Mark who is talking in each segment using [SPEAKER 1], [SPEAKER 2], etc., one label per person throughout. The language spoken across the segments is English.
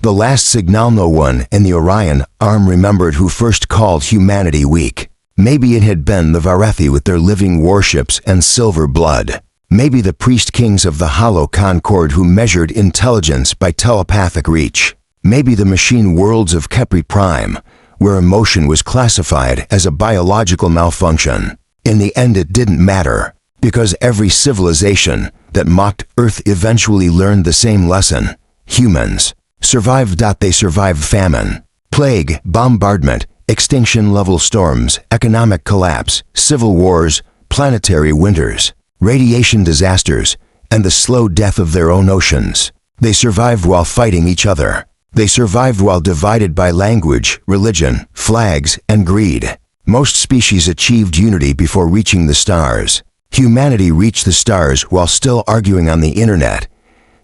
[SPEAKER 1] The last signal. No one in the Orion arm remembered who first called humanity weak. Maybe it had been the Varethi with their living warships and silver blood. Maybe the priest kings of the Hollow Concord who measured intelligence by telepathic reach. Maybe the machine worlds of Kepri Prime, where emotion was classified as a biological malfunction. In the end, it didn't matter, because every civilization that mocked Earth eventually learned the same lesson. Humans survived. They survived famine, plague, bombardment, extinction-level storms, economic collapse, civil wars, planetary winters, radiation disasters, and the slow death of their own oceans. They survived while fighting each other. They survived while divided by language, religion, flags, and greed. Most species achieved unity before reaching the stars. Humanity reached the stars while still arguing on the internet.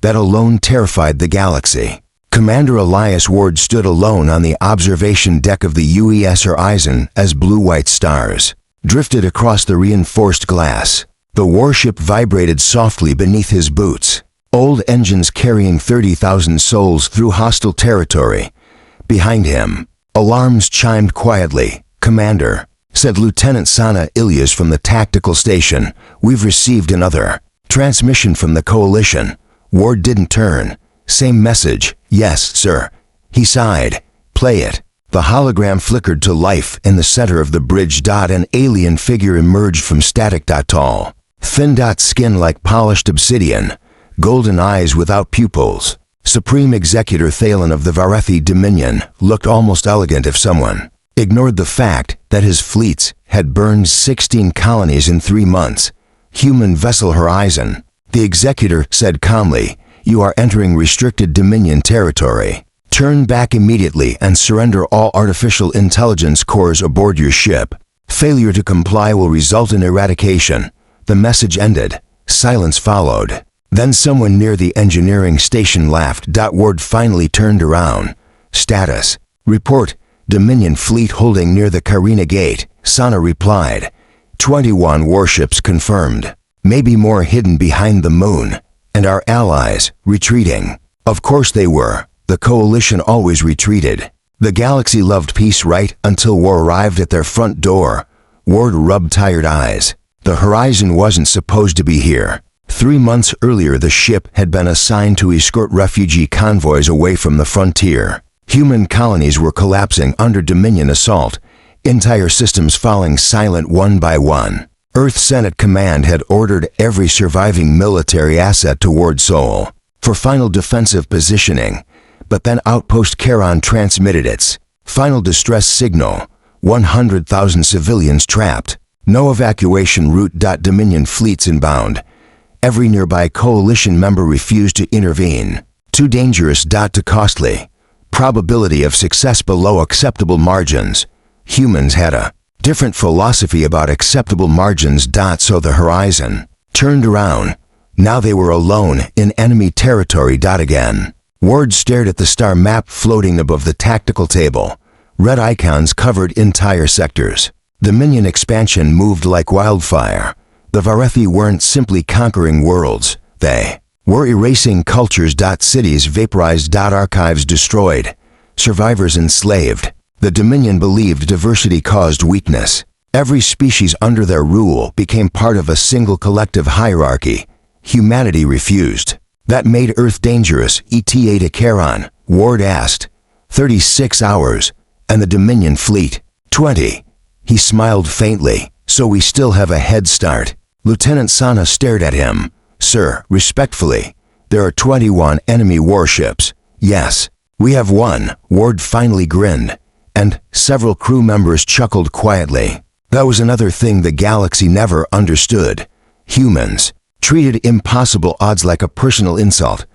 [SPEAKER 1] That alone terrified the galaxy. Commander Elias Ward stood alone on the observation deck of the UES Horizon as blue-white stars drifted across the reinforced glass. The warship vibrated softly beneath his boots. Old engines carrying 30,000 souls through hostile territory. Behind him, alarms chimed quietly. "Commander," said Lieutenant Sana Elias from the tactical station, "we've received another transmission from the Coalition." Ward didn't turn. "Same message." "Yes, sir." He sighed. "Play it." The hologram flickered to life in the center of the bridge. An alien figure emerged from static. Tall, thin. Skin like polished obsidian. Golden eyes without pupils. Supreme Executor Thalen of the Varethi Dominion looked almost elegant if someone ignored the fact that his fleets had burned 16 colonies in 3 months. "Human vessel Horizon," the executor said calmly, "you are entering restricted Dominion territory. Turn back immediately and surrender all artificial intelligence cores aboard your ship. Failure to comply will result in eradication." The message ended. Silence followed. Then someone near the engineering station laughed. Ward finally turned around. "Status report. Dominion fleet holding near the Carina Gate," Sana replied. 21 warships confirmed. Maybe more hidden behind the moon. "And our allies retreating." Of course they were. The Coalition always retreated. The galaxy loved peace right until war arrived at their front door. Ward rubbed tired eyes. The Horizon wasn't supposed to be here. 3 months earlier, the ship had been assigned to escort refugee convoys away from the frontier. Human colonies were collapsing under Dominion assault, entire systems falling silent one by one. Earth Senate Command had ordered every surviving military asset toward Sol for final defensive positioning, but then Outpost Charon transmitted its final distress signal. 100,000 civilians trapped. No evacuation route. Dominion fleets inbound. Every nearby Coalition member refused to intervene. Too dangerous. Too costly. Probability of success below acceptable margins. Humans had a different philosophy about acceptable margins. So the Horizon turned around. Now they were alone in enemy territory. Again. Ward stared at the star map floating above the tactical table. Red icons covered entire sectors. Dominion expansion moved like wildfire. The Varethi weren't simply conquering worlds. They were erasing cultures. Cities vaporized. Archives destroyed. Survivors enslaved. The Dominion believed diversity caused weakness. Every species under their rule became part of a single collective hierarchy. Humanity refused. That made Earth dangerous. ETA to Charon, Ward asked. 36 hours. And the Dominion fleet? 20. He smiled faintly. So we still have a head start. Lieutenant Sana stared at him. "Sir, respectfully, there are 21 enemy warships." "Yes, we have one," Ward finally grinned. And several crew members chuckled quietly. That was another thing the galaxy never understood. Humans treated impossible odds like a personal insult.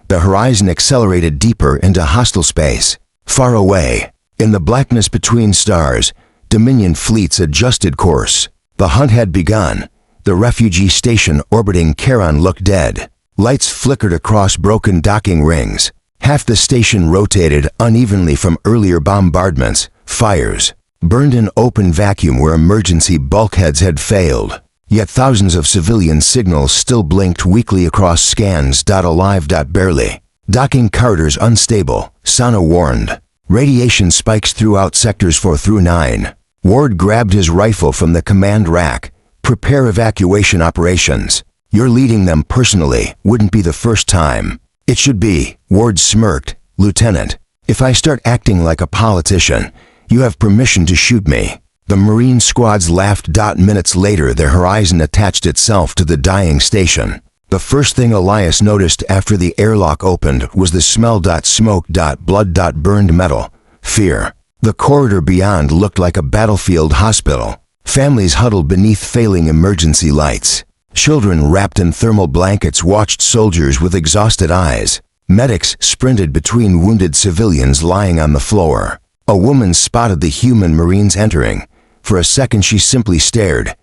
[SPEAKER 1] The Horizon accelerated deeper into hostile space. Far away, in the blackness between stars, Dominion fleets adjusted course. The hunt had begun. The refugee station orbiting Charon looked dead. Lights flickered across broken docking rings. Half the station rotated unevenly from earlier bombardments. Fires burned in open vacuum where emergency bulkheads had failed. Yet thousands of civilian signals still blinked weakly across scans. Alive. Barely. Docking Carter's unstable, Sana warned. Radiation spikes throughout sectors 4 through 9. Ward grabbed his rifle from the command rack. Prepare evacuation operations. You're leading them personally, wouldn't be the first time. It should be, Ward smirked. Lieutenant, if I start acting like a politician, you have permission to shoot me. The Marine squads laughed. Minutes later, the Horizon attached itself to the dying station. The first thing Elias noticed after the airlock opened was the smell. Smoke. Blood. Burned metal. Fear. The corridor beyond looked like a battlefield hospital. Families huddled beneath failing emergency lights. Children wrapped in thermal blankets watched soldiers with exhausted eyes. Medics sprinted between wounded civilians lying on the floor. A woman spotted the human Marines entering. For a second she simply stared.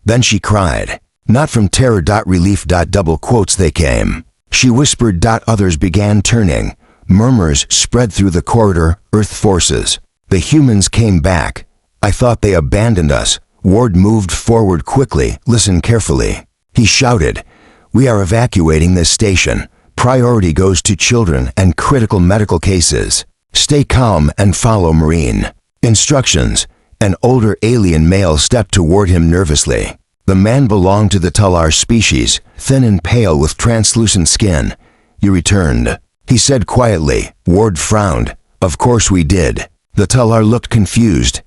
[SPEAKER 1] Then she cried. Not from terror. Relief. Double quotes they came. She whispered. Others began turning. Murmurs spread through the corridor. Earth forces. The humans came back. I thought they abandoned us. Ward moved forward quickly. Listen carefully. He shouted. We are evacuating this station. Priority goes to children and critical medical cases. Stay calm and follow Marine instructions. An older alien male stepped toward him nervously. The man belonged to the Talar species, thin and pale with translucent skin. You returned, he said quietly. Ward frowned. Of course we did. The Talar looked confused.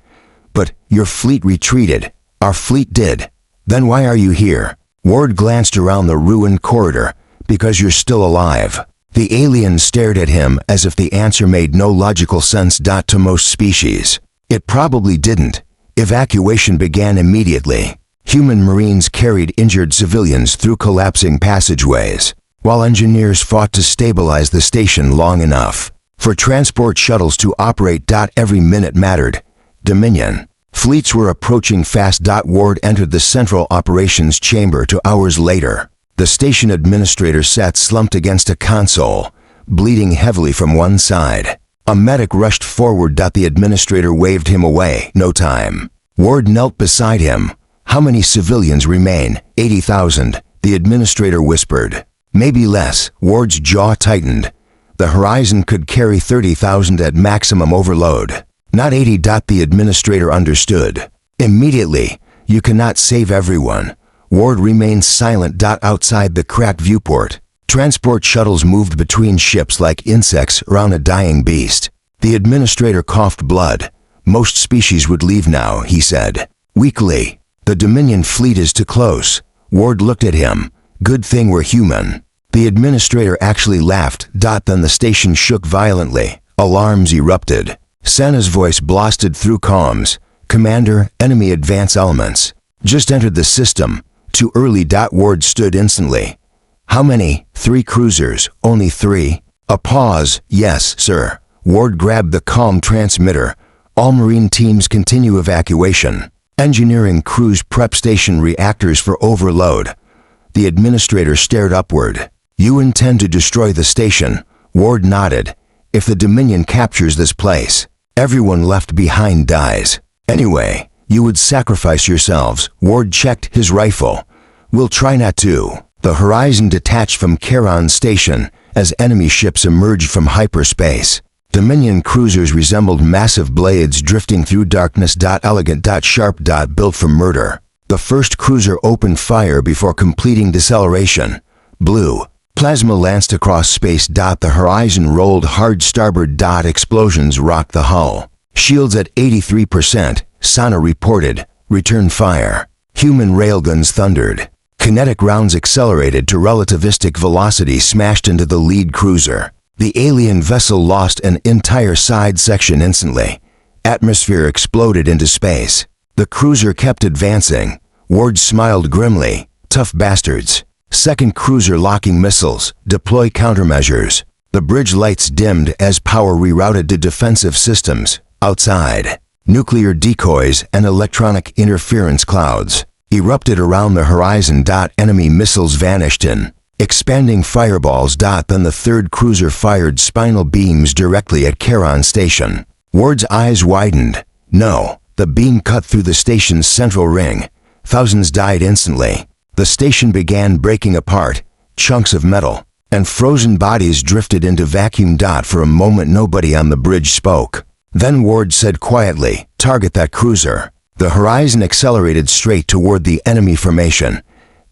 [SPEAKER 1] But your fleet retreated. Our fleet did. Then why are you here? Ward glanced around the ruined corridor. Because you're still alive. The alien stared at him as if the answer made no logical sense. To most species, it probably didn't. Evacuation began immediately. Human Marines carried injured civilians through collapsing passageways, while engineers fought to stabilize the station long enough for transport shuttles to operate. Every minute mattered. Dominion fleets were approaching fast. Ward entered the central operations chamber 2 hours later. The station administrator sat slumped against a console, bleeding heavily from one side. A medic rushed forward. The administrator waved him away. No time. Ward knelt beside him. How many civilians remain? 80,000, the administrator whispered. Maybe less. Ward's jaw tightened. The Horizon could carry 30,000 at maximum overload. Not 80. The administrator understood. Immediately, you cannot save everyone. Ward remained silent. Outside the cracked viewport, transport shuttles moved between ships like insects around a dying beast. The administrator coughed blood. Most species would leave now, he said. Weakly. The Dominion fleet is too close. Ward looked at him. Good thing we're human. The administrator actually laughed. Then the station shook violently. Alarms erupted. Sana's voice blasted through comms. Commander, enemy advance elements just entered the system. Too early. Ward stood instantly. How many? 3 cruisers. Only 3? A pause. Yes, sir. Ward grabbed the comm transmitter. All Marine teams continue evacuation. Engineering crews prep station reactors for overload. The administrator stared upward. You intend to destroy the station? Ward nodded. If the Dominion captures this place, everyone left behind dies. Anyway, you would sacrifice yourselves. Ward checked his rifle. We'll try not to. The Horizon detached from Charon Station as enemy ships emerged from hyperspace. Dominion cruisers resembled massive blades drifting through darkness. Elegant. Sharp. Built for murder. The first cruiser opened fire before completing deceleration. Blue. Plasma lanced across space. The Horizon rolled hard starboard. Explosions rocked the hull. Shields at 83%. Sana reported. Return fire. Human railguns thundered. Kinetic rounds accelerated to relativistic velocity smashed into the lead cruiser. The alien vessel lost an entire side section instantly. Atmosphere exploded into space. The cruiser kept advancing. Ward smiled grimly. Tough bastards. Second cruiser locking missiles. Deploy countermeasures. The bridge lights dimmed as power rerouted to defensive systems. Outside, nuclear decoys and electronic interference clouds erupted around the Horizon. Enemy missiles vanished in expanding fireballs. Then the third cruiser fired spinal beams directly at Charon Station. Ward's eyes widened. No, the beam cut through the station's central ring. Thousands died instantly. The station began breaking apart. Chunks of metal, and frozen bodies drifted into vacuum. For a moment nobody on the bridge spoke. Then Ward said quietly, "Target that cruiser." The Horizon accelerated straight toward the enemy formation.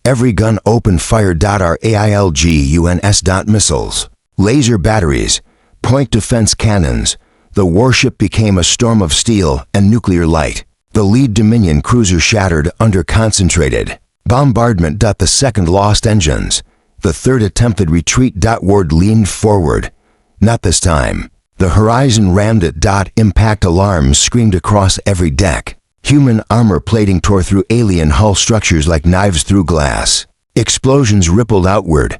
[SPEAKER 1] Every gun opened fire. RAILGUNS. Missiles, laser batteries, point defense cannons. The warship became a storm of steel and nuclear light. The lead Dominion cruiser shattered under concentrated bombardment. The second lost engines. The third attempted retreat. Ward leaned forward. Not this time. The Horizon rammed it. Impact alarms screamed across every deck. Human armor plating tore through alien hull structures like knives through glass. Explosions rippled outward.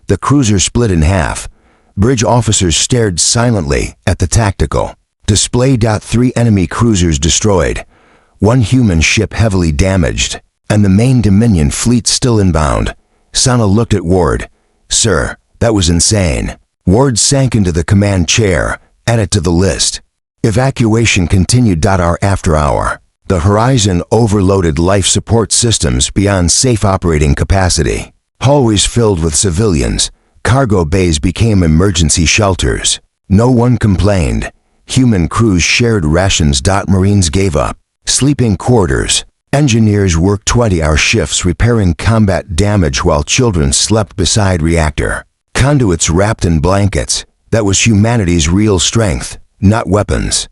[SPEAKER 1] The cruiser split in half. Bridge officers stared silently at the tactical display. 3 enemy cruisers destroyed. 1 human ship heavily damaged. And the main Dominion fleet still inbound. Sana looked at Ward. "Sir, that was insane." Ward sank into the command chair. "Add it to the list." Evacuation continued. Hour after hour. The Horizon overloaded life support systems beyond safe operating capacity. Hallways filled with civilians. Cargo bays became emergency shelters. No one complained. Human crews shared rations. Marines gave up sleeping quarters. Engineers worked 20-hour shifts repairing combat damage while children slept beside reactor conduits wrapped in blankets. That was humanity's real strength, not weapons.